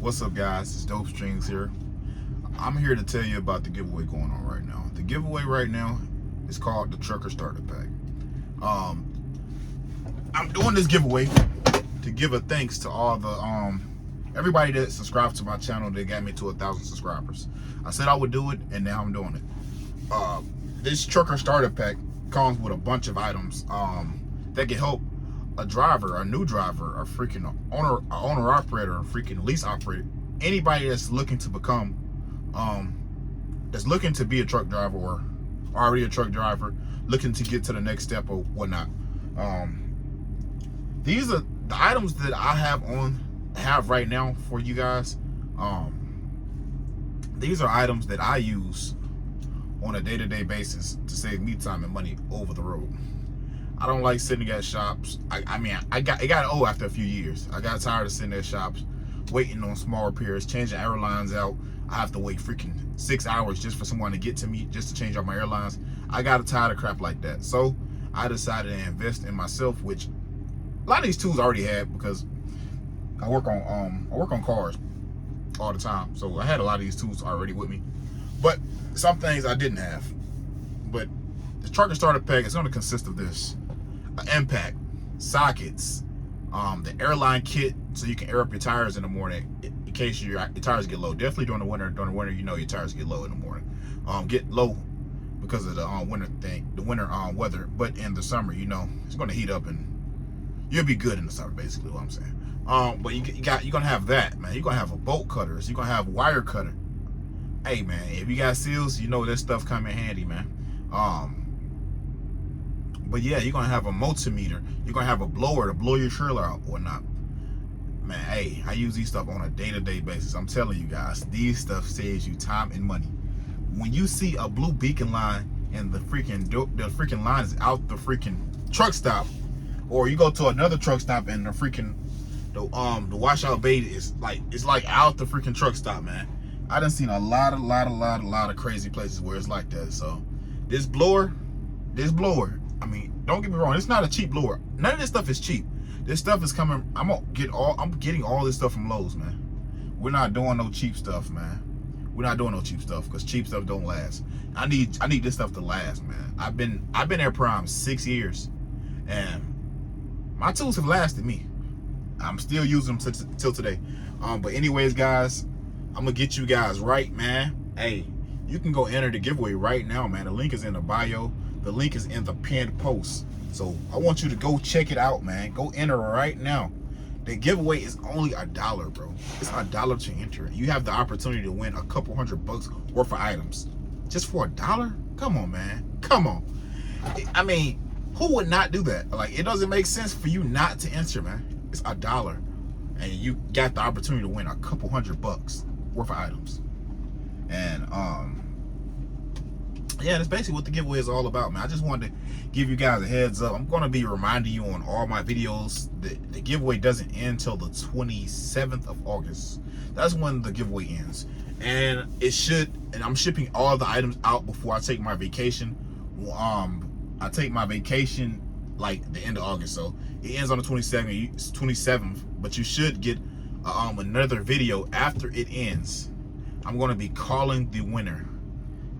What's up, guys? It's Dope Strings here. I'm here to tell you about the giveaway going on right now. The giveaway right now is called the Trucker Starter Pack. I'm doing this giveaway to give a thanks to all the everybody that subscribed to my channel that got me to 1,000 subscribers. I said I would do it, and now I'm doing it. This Trucker Starter Pack comes with a bunch of items that can help a driver, a new driver, a freaking owner operator, a freaking lease operator, anybody that's looking to become, that's looking to be a truck driver or already a truck driver, looking to get to the next step or whatnot. These are the items that I have right now for you guys. These are items that I use on a day-to-day basis to save me time and money over the road. I don't like sitting at shops. It got old after a few years. I got tired of sitting at shops, waiting on small repairs, changing airlines out. I have to wait freaking 6 hours just for someone to get to me, just to change out my airlines. I got tired of crap like that. So I decided to invest in myself, which a lot of these tools I already had because I work on cars all the time. So I had a lot of these tools already with me. But some things I didn't have. But the Trucker Starter Pack is going to consist of this: an impact, sockets, the airline kit so you can air up your tires in the morning in case your tires get low. Definitely during the winter. During the winter, you know your tires get low in the morning. Get low because of the winter weather. But in the summer, you know, it's going to heat up and you'll be good in the summer. Basically, what I'm saying. But you're gonna have that, man. You're gonna have a bolt cutter. You're gonna have wire cutter. Hey, man, if you got seals, you know this stuff come in handy, man. But yeah, you're gonna have a multimeter. You're gonna have a blower to blow your trailer out or not. Man, hey, I use these stuff on a day-to-day basis. I'm telling you guys, these stuff saves you time and money. When you see a blue beacon line and the freaking line is out the freaking truck stop, or you go to another truck stop and the washout bay is like out the freaking truck stop, man. I done seen a lot of crazy places where it's like that. So this blower, I mean, don't get me wrong, it's not a cheap blower. None of this stuff is cheap. This stuff is coming. I'm getting all this stuff from Lowe's, man. We're not doing no cheap stuff, man. We're not doing no cheap stuff because cheap stuff don't last. I need this stuff to last, man. I've been at Prime 6 years, and my tools have lasted me. I'm still using them till today. But anyways, guys, I'm gonna get you guys right, man. Hey, you can go enter the giveaway right now, man. The link is in the bio. The link is in the pinned post. So I want you to go check it out, man. Go enter right now. The giveaway is only $1, bro. It's $1 to enter. You have the opportunity to win a couple $100 worth of items just for $1. Come on, man. Come on. I mean, who would not do that? Like, it doesn't make sense for you not to enter, man. It's $1, and you got the opportunity to win a couple $100 worth of items. And yeah, that's basically what the giveaway is all about, man. I just wanted to give you guys a heads up. I'm going to be reminding you on all my videos that the giveaway doesn't end till the 27th of August. That's when the giveaway ends. And I'm shipping all the items out before I take my vacation. I take my vacation like the end of August, so it ends on the 27th, but you should get another video after it ends. I'm going to be calling the winner.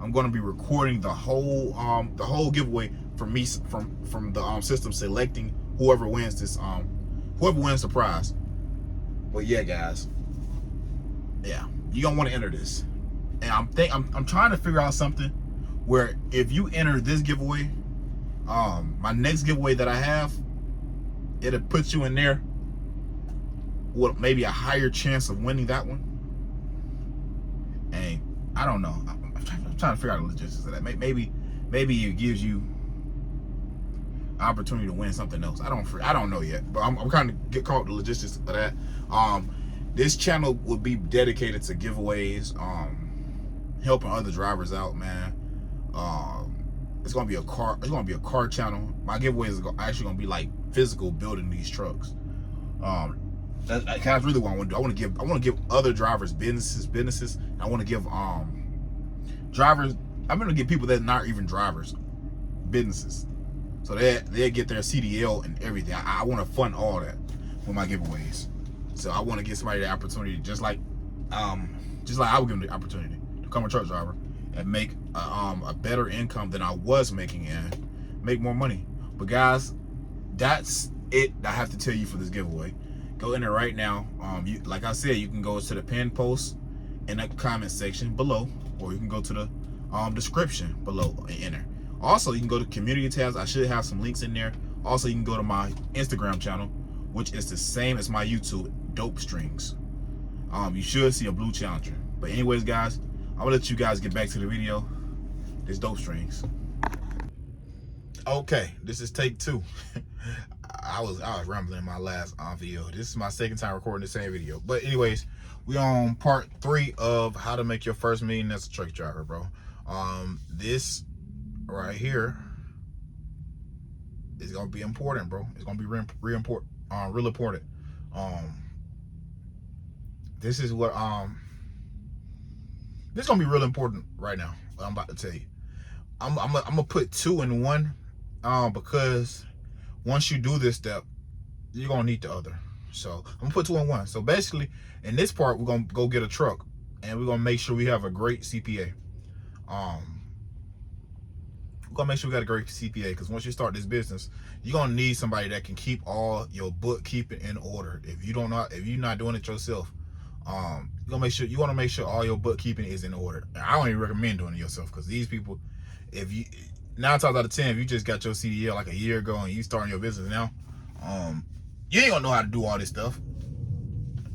I'm going to be recording the whole giveaway from me, from the system, selecting whoever wins this whoever wins the prize. But yeah, guys, yeah, you don't want to enter this. And I'm trying to figure out something where if you enter this giveaway, my next giveaway that I have, it'll put you in there with maybe a higher chance of winning that one. And I don't know. I'm trying to figure out the logistics of that. Maybe it gives you opportunity to win something else. I don't know yet, but I'm kind of get caught the logistics of that. This channel will be dedicated to giveaways, helping other drivers out, man. It's gonna be a car channel. My giveaways are actually gonna be like physical building these trucks. That's really what I want to do. I want to give other drivers businesses. I want to give drivers. I'm gonna give people that are not even drivers businesses, so they get their CDL and everything. I want to fund all that with my giveaways. So I want to give somebody the opportunity, just like I would give them the opportunity to become a truck driver and make a better income than I was making and make more money. But guys, that's it I have to tell you for this giveaway. Go in there right now. Like I said, you can go to the pinned post in the comment section below, or you can go to the description below and enter. Also, you can go to community tabs. I should have some links in there. Also, you can go to my Instagram channel, which is the same as my YouTube, Dope Strings. You should see a blue challenger. But anyways, guys, I'm gonna let you guys get back to the video. This Dope Strings. Okay, this is take 2. I was rambling in my last video. This is my second time recording the same video. But anyways, we on part 3 of how to make your first million as a truck driver, bro. This right here is gonna be important, bro. It's gonna be real important. This is what this is gonna be real important right now. What I'm about to tell you. I'm gonna put 2 in 1, because once you do this step, you're gonna need the other. So I'm gonna put 2 in 1. So basically, in this part, we're gonna go get a truck, and we're gonna make sure we have a great CPA. We're gonna make sure we got a great CPA, because once you start this business, you're gonna need somebody that can keep all your bookkeeping in order. If you're not doing it yourself, you want to make sure all your bookkeeping is in order. I don't even recommend doing it yourself, because these people, if you 9 times out of 10, if you just got your CDL like a year ago and you starting your business now, you ain't gonna know how to do all this stuff.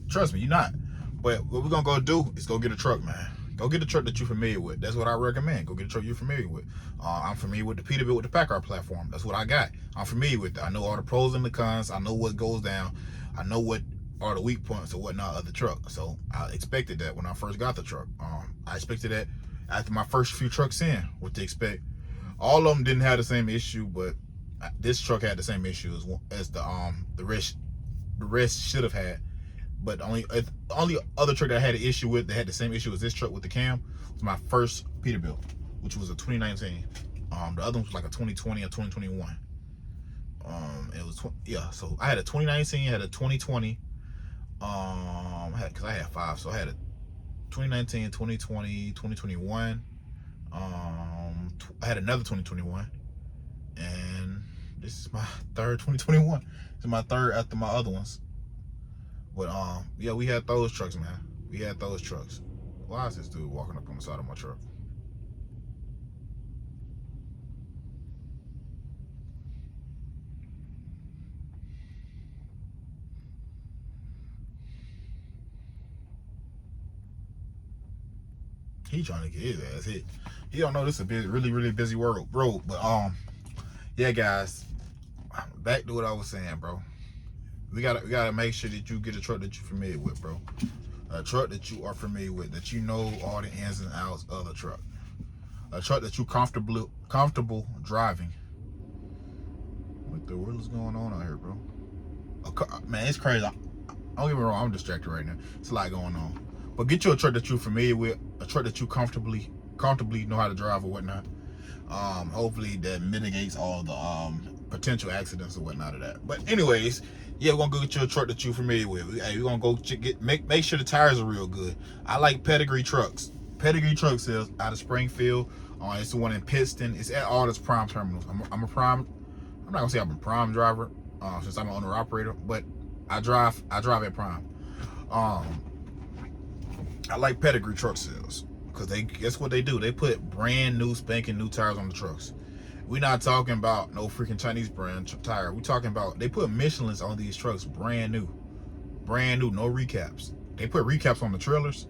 Trust me, you're not. But what we're gonna go do is go get a truck, man. Go get a truck that you're familiar with. That's what I recommend. Go get a truck you're familiar with. I'm familiar with the Peterbilt with the Packard platform. That's what I got. I'm familiar with it. I know all the pros and the cons. I know what goes down. I know what are the weak points or whatnot of the truck. So I expected that when I first got the truck. I expected that after my first few trucks in, what to expect. All of them didn't have the same issue, but this truck had the same issue as the rest should have had. But only other truck that I had an issue with that had the same issue as this truck with the cam was my first Peterbilt, which was a 2019. The other one was like a 2020 or 2021. It was so I had a 2019, I had a 2020. Because I had 5, so I had a 2019, 2020, 2021. I had another 2021, and this is my third 2021. This is my third after my other ones. But yeah, we had those trucks, man. We had those trucks. Why is this dude walking up on the side of my truck? He trying to get his ass hit. He don't know this is a really busy road. But yeah, guys, back to what I was saying, bro. We gotta make sure that you get a truck that you're familiar with, bro. A truck that you are familiar with, that you know all the ins and outs of the truck. A truck that you comfortable driving. What the world is going on out here, bro? Man, it's crazy. Don't get me wrong, I'm distracted right now. It's a lot going on. But get you a truck that you're familiar with, a truck that you comfortably know how to drive or whatnot. Hopefully that mitigates all the potential accidents or whatnot of that. But anyways, yeah, we're gonna go get you a truck that you're familiar with. We're gonna go make sure the tires are real good. I like Pedigree trucks. Pedigree Truck Sales out of Springfield. It's the one in Pittston. It's at all this Prime terminals. I'm not gonna say I'm a Prime driver, since I'm an owner operator, but I drive at Prime. I like Pedigree Truck Sales, because guess what they do? They put brand new spanking new tires on the trucks. We're not talking about no freaking Chinese brand tire. We're talking about they put Michelins on these trucks, brand new, no recaps. They put recaps on the trailers,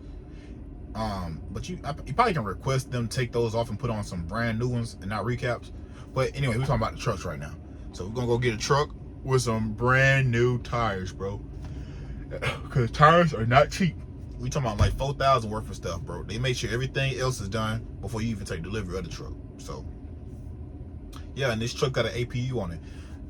but you probably can request them take those off and put on some brand new ones and not recaps. But anyway, we're talking about the trucks right now. So we're gonna go get a truck with some brand new tires, bro, because tires are not cheap. We talking about like $4,000 worth of stuff, bro. They make sure everything else is done before you even take delivery of the truck. So yeah, and this truck got an APU on it,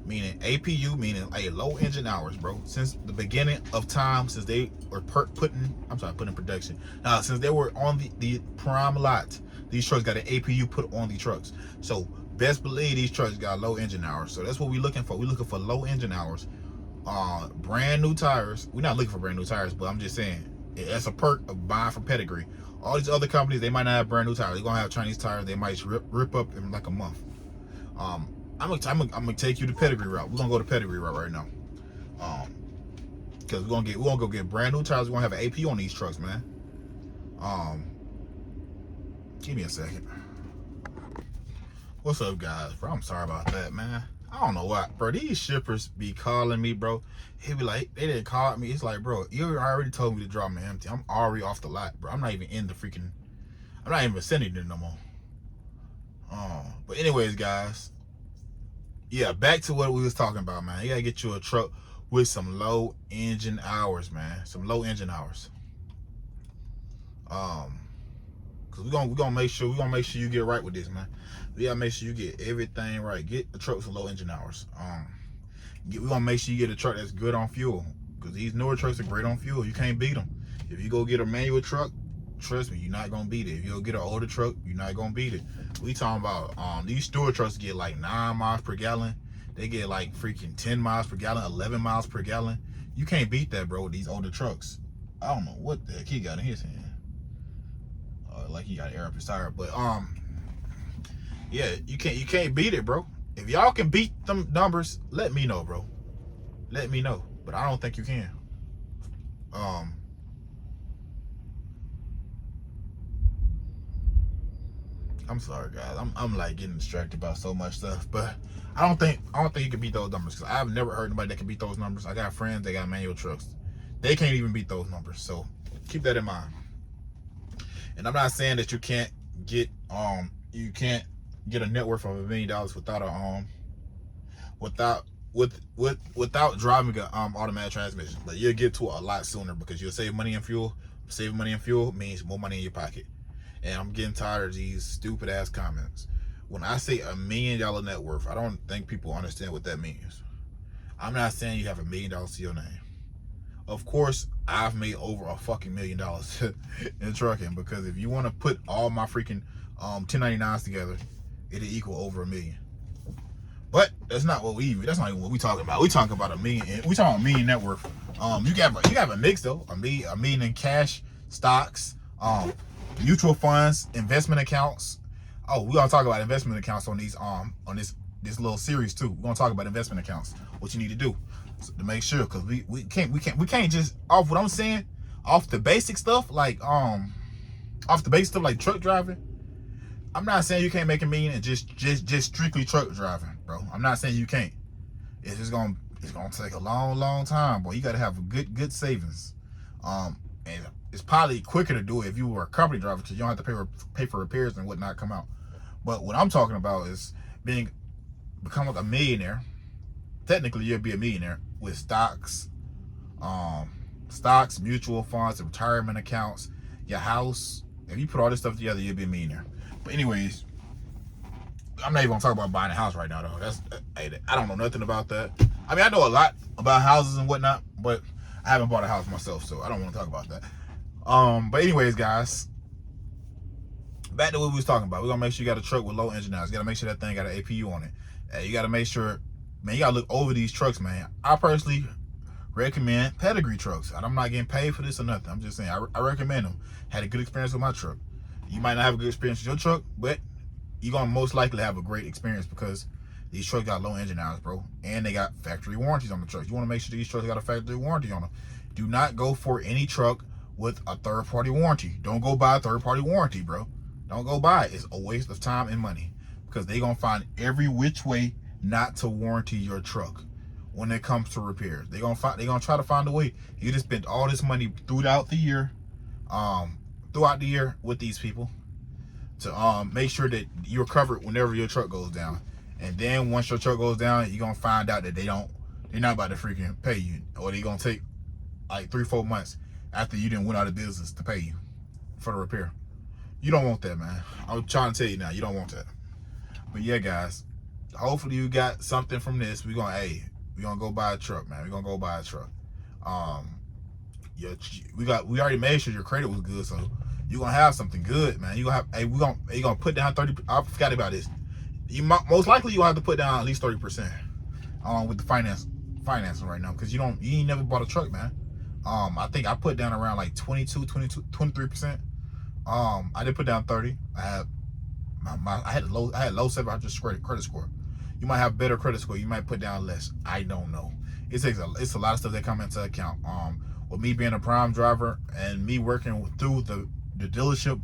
meaning a low engine hours, bro. Since the beginning of time, since they were putting in production. Since they were on the Prime lot, these trucks got an APU put on the trucks. So best believe these trucks got low engine hours. So that's what we're looking for. We're looking for low engine hours brand new tires. We're not looking for brand new tires, but I'm just saying that's a perk of buying from Pedigree. All these other companies, they might not have brand new tires. They're gonna have Chinese tires. They might rip up in like a month. I'm gonna take you to Pedigree route. We're gonna go to Pedigree route right now. Because we're gonna go get brand new tires. We're gonna have an AP on these trucks, man. Give me a second. What's up, guys, bro? I'm sorry about that, man. I don't know what, bro. These shippers be calling me, bro. He be like, they didn't call me. It's like, bro, you already told me to drop me empty. I'm already off the lot, bro. I'm not even in the freaking, I'm not even sending it no more. But anyways, guys, yeah, back to what we was talking about, man. You gotta get you a truck with some low engine hours, man. Some low engine hours. Cause we're gonna make sure you get right with this, man. We gotta make sure you get everything right. Get the truck with low engine hours. We're gonna make sure you get a truck that's good on fuel, because these newer trucks are great on fuel. You can't beat them. If you go get a manual truck, trust me, you're not gonna beat it. If you go get an older truck, you're not gonna beat it. We talking about these store trucks get like 9 miles per gallon. They get like freaking 10 miles per gallon, 11 miles per gallon. You can't beat that, bro, with these older trucks. I don't know what the heck he got in his hand. Like he got air up his tire, but yeah, you can't beat it, bro. If y'all can beat them numbers, let me know, bro. Let me know, but I don't think you can. I'm sorry, guys. I'm like getting distracted about so much stuff, but I don't think you can beat those numbers, because I've never heard anybody that can beat those numbers. I got friends that got manual trucks. They can't even beat those numbers, so keep that in mind. And I'm not saying that you can't get a net worth of $1 million without driving a automatic transmission, but you'll get to it a lot sooner, because you'll save money in fuel. Saving money in fuel means more money in your pocket. And I'm getting tired of these stupid ass comments. When I say $1 million net worth, I don't think people understand what that means. I'm not saying you have $1 million to your name. Of course, I've made over a fucking $1 million in trucking, because if you want to put all my freaking 1099s together, it'll equal over $1 million. But that's not what that's not even what we talking about. We talking about $1 million. We talking about $1 million net worth. You have a mix though. $1 million in cash, stocks, mutual funds, investment accounts. Oh, we're gonna talk about investment accounts on these this little series too. We're gonna talk about investment accounts. What you need to do to make sure, because we can't just, off what I'm saying, off the basic stuff like truck driving. I'm not saying you can't make $1 million and just strictly truck driving, bro. I'm not saying you can't. It's gonna take a long time, boy. You gotta have a good savings. And it's probably quicker to do it if you were a company driver, because you don't have to pay for repairs and whatnot come out. But what I'm talking about is becoming a millionaire. Technically, you'll be a millionaire with stocks, mutual funds, retirement accounts, your house. If you put all this stuff together, you'll be a millionaire. But anyways, I'm not even gonna talk about buying a house right now, though. I don't know nothing about that. I mean, I know a lot about houses and whatnot, but I haven't bought a house myself, so I don't want to talk about that. But anyways, guys, back to what we was talking about. We're gonna make sure you got a truck with low engine hours. You gotta make sure that thing got an APU on it. You gotta make sure, man, you gotta look over these trucks, man. I personally recommend Pedigree trucks. I'm not getting paid for this or nothing. I'm just saying, I recommend them. Had a good experience with my truck. You might not have a good experience with your truck, but you're gonna most likely have a great experience, because these trucks got low engine hours, bro, and they got factory warranties on the trucks. You want to make sure these trucks got a factory warranty on them. Do not go for any truck with a third-party warranty. Don't go buy a third-party warranty, bro. Don't go buy it. It's a waste of time and money, because they're gonna find every which way not to warranty your truck when it comes to repairs. They're gonna try to find a way. You just spent all this money throughout the year with these people to make sure that you're covered whenever your truck goes down. And then once your truck goes down, you're gonna find out that they're not about to freaking pay you, or they're gonna take like 3-4 months after you didn't went out of business to pay you for the repair. You don't want that, man. I'm trying to tell you now, you don't want that. But yeah, guys, hopefully you got something from this. We're gonna go buy a truck, man. We're gonna go buy a truck. We already made sure your credit was good, so you're gonna have something good, man. You gonna have, you're gonna put down 30. I forgot about this. Most likely you'll have to put down at least 30% with the finance financing right now because you ain't never bought a truck, man. I think I put down around like 23%. I did put down 30. I had low 700 credit score. You might have better credit score. You might put down less. I don't know. It's a lot of stuff that come into account. With me being a prime driver and me working through the dealership,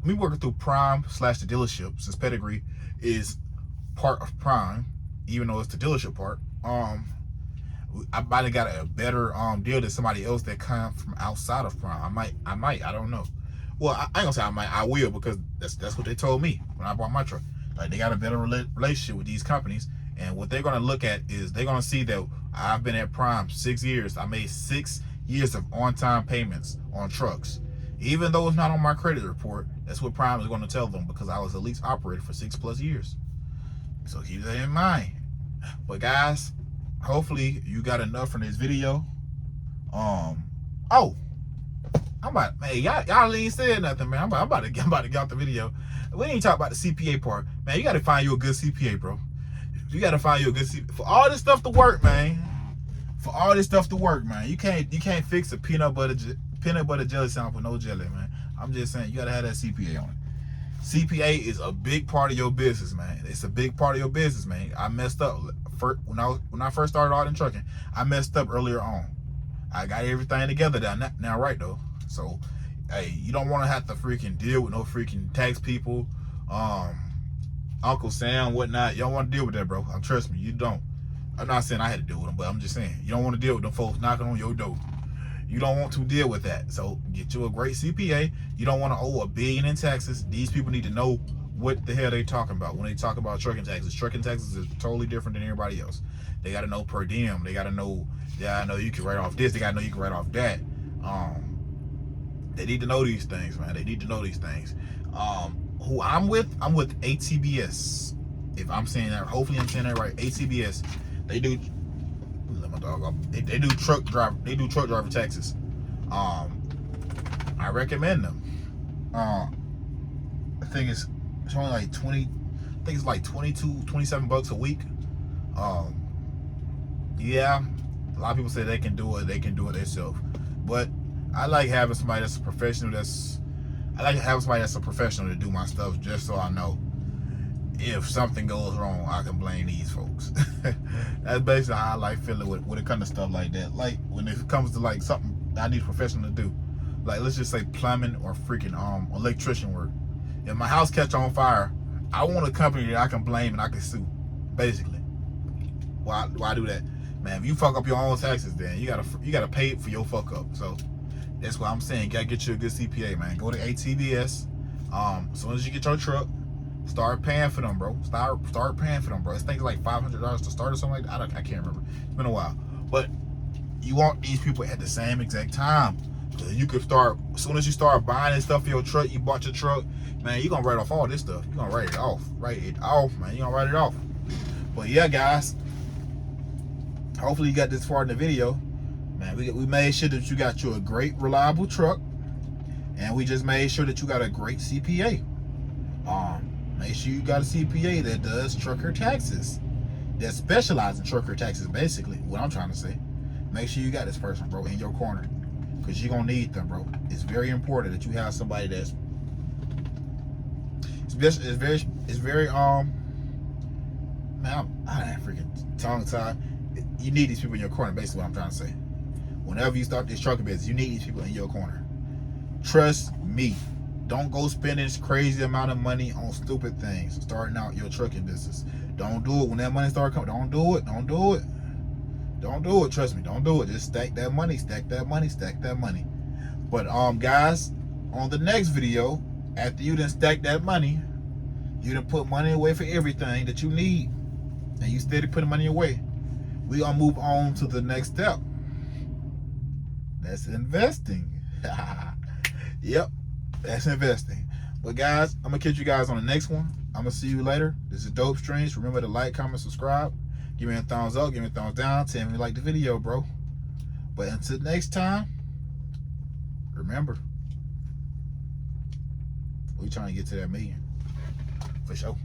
me working through prime / the dealership, since pedigree is part of prime, even though it's the dealership part. I might have got a better deal than somebody else that come from outside of prime. I don't know. Well, I ain't gonna say I will, because that's what they told me when I bought my truck. Like, they got a better relationship with these companies, and what they're gonna look at is they're gonna see that I've been at prime 6 years. I made 6 years of on-time payments on trucks, even though it's not on my credit report. That's what prime is going to tell them, because I was a lease operator for 6+ years. So keep that in mind. But guys, hopefully you got enough from this video. Y'all ain't said nothing, man. I'm about to get out the video. We ain't talk about the CPA part, man. You got to find you a good CPA, bro. You got to find you a good CPA for all this stuff to work, man. For all this stuff to work, man. You can't fix a peanut butter jelly sandwich with no jelly, man. I'm just saying, you got to have that CPA on it. CPA is a big part of your business, man. It's a big part of your business, man. I messed up when I first started out in trucking. I messed up earlier on. I got everything together now, right though. So, hey, you don't want to have to freaking deal with no freaking tax people, Uncle Sam, whatnot. You don't want to deal with that, bro. Trust me, you don't. I'm not saying I had to deal with them, but I'm just saying, you don't want to deal with them folks knocking on your door. You don't want to deal with that. So get you a great CPA. You don't want to owe $1 billion in taxes. These people need to know what the hell they talking about when they talk about trucking taxes. Trucking taxes is totally different than everybody else. They got to know per diem. They got to know, I know you can write off this. They got to know you can write off that. They need to know these things, man. They need to know these things. Who I'm with ATBS. If I'm saying that, hopefully I'm saying that right. ATBS. They do. Let my dog up. They do truck driver. They do truck driver taxes. I recommend them. I think it's only like 20. I think it's like 27 bucks a week. Yeah, a lot of people say they can do it. They can do it themselves. But I like having somebody that's a professional. I like having somebody that's a professional to do my stuff, just so I know if something goes wrong, I can blame these folks. That's basically how I like feeling when it comes to stuff like that. Like when it comes to like something I need a professional to do, like let's just say plumbing or freaking electrician work. If my house catch on fire, I want a company that I can blame and I can sue. Basically, why do that, man? If you fuck up your own taxes, then you gotta pay for your fuck up. So that's what I'm saying. You gotta get you a good CPA, man. Go to ATBS. As soon as you get your truck, start paying for them, bro. Start paying for them, bro. It's things like $500 to start or something like that. I can't remember. It's been a while. But you want these people at the same exact time. You could start, as soon as you start buying this stuff for your truck, you bought your truck, man, you're going to write off all this stuff. You're going to write it off. Write it off, man. You're going to write it off. But yeah, guys, hopefully you got this far in the video. Man, we made sure that you got you a great, reliable truck. And we just made sure that you got a great CPA. Make sure you got a CPA that does trucker taxes, that specializes in trucker taxes, basically, what I'm trying to say. Make sure you got this person, bro, in your corner, because you're going to need them, bro. It's very important that you have somebody that's, it's very, man, I ain't freaking tongue-tied. You need these people in your corner, basically what I'm trying to say. Whenever you start this trucking business, you need these people in your corner. Trust me. Don't go spending this crazy amount of money on stupid things starting out your trucking business. Don't do it when that money starts coming. Don't do it. Don't do it. Don't do it. Trust me. Don't do it. Just stack that money. Stack that money. Stack that money. But guys, on the next video, after you done stack that money, you done put money away for everything that you need, and you steady putting money away, we gonna move on to the next step. That's investing. Yep. That's investing. But guys, I'm gonna catch you guys on the next one. I'm gonna see you later. This is Dope Strange. Remember to like, comment, subscribe. Give me a thumbs up, give me a thumbs down. Tell me you like the video, bro. But until next time, remember, we trying to get to that million. For sure.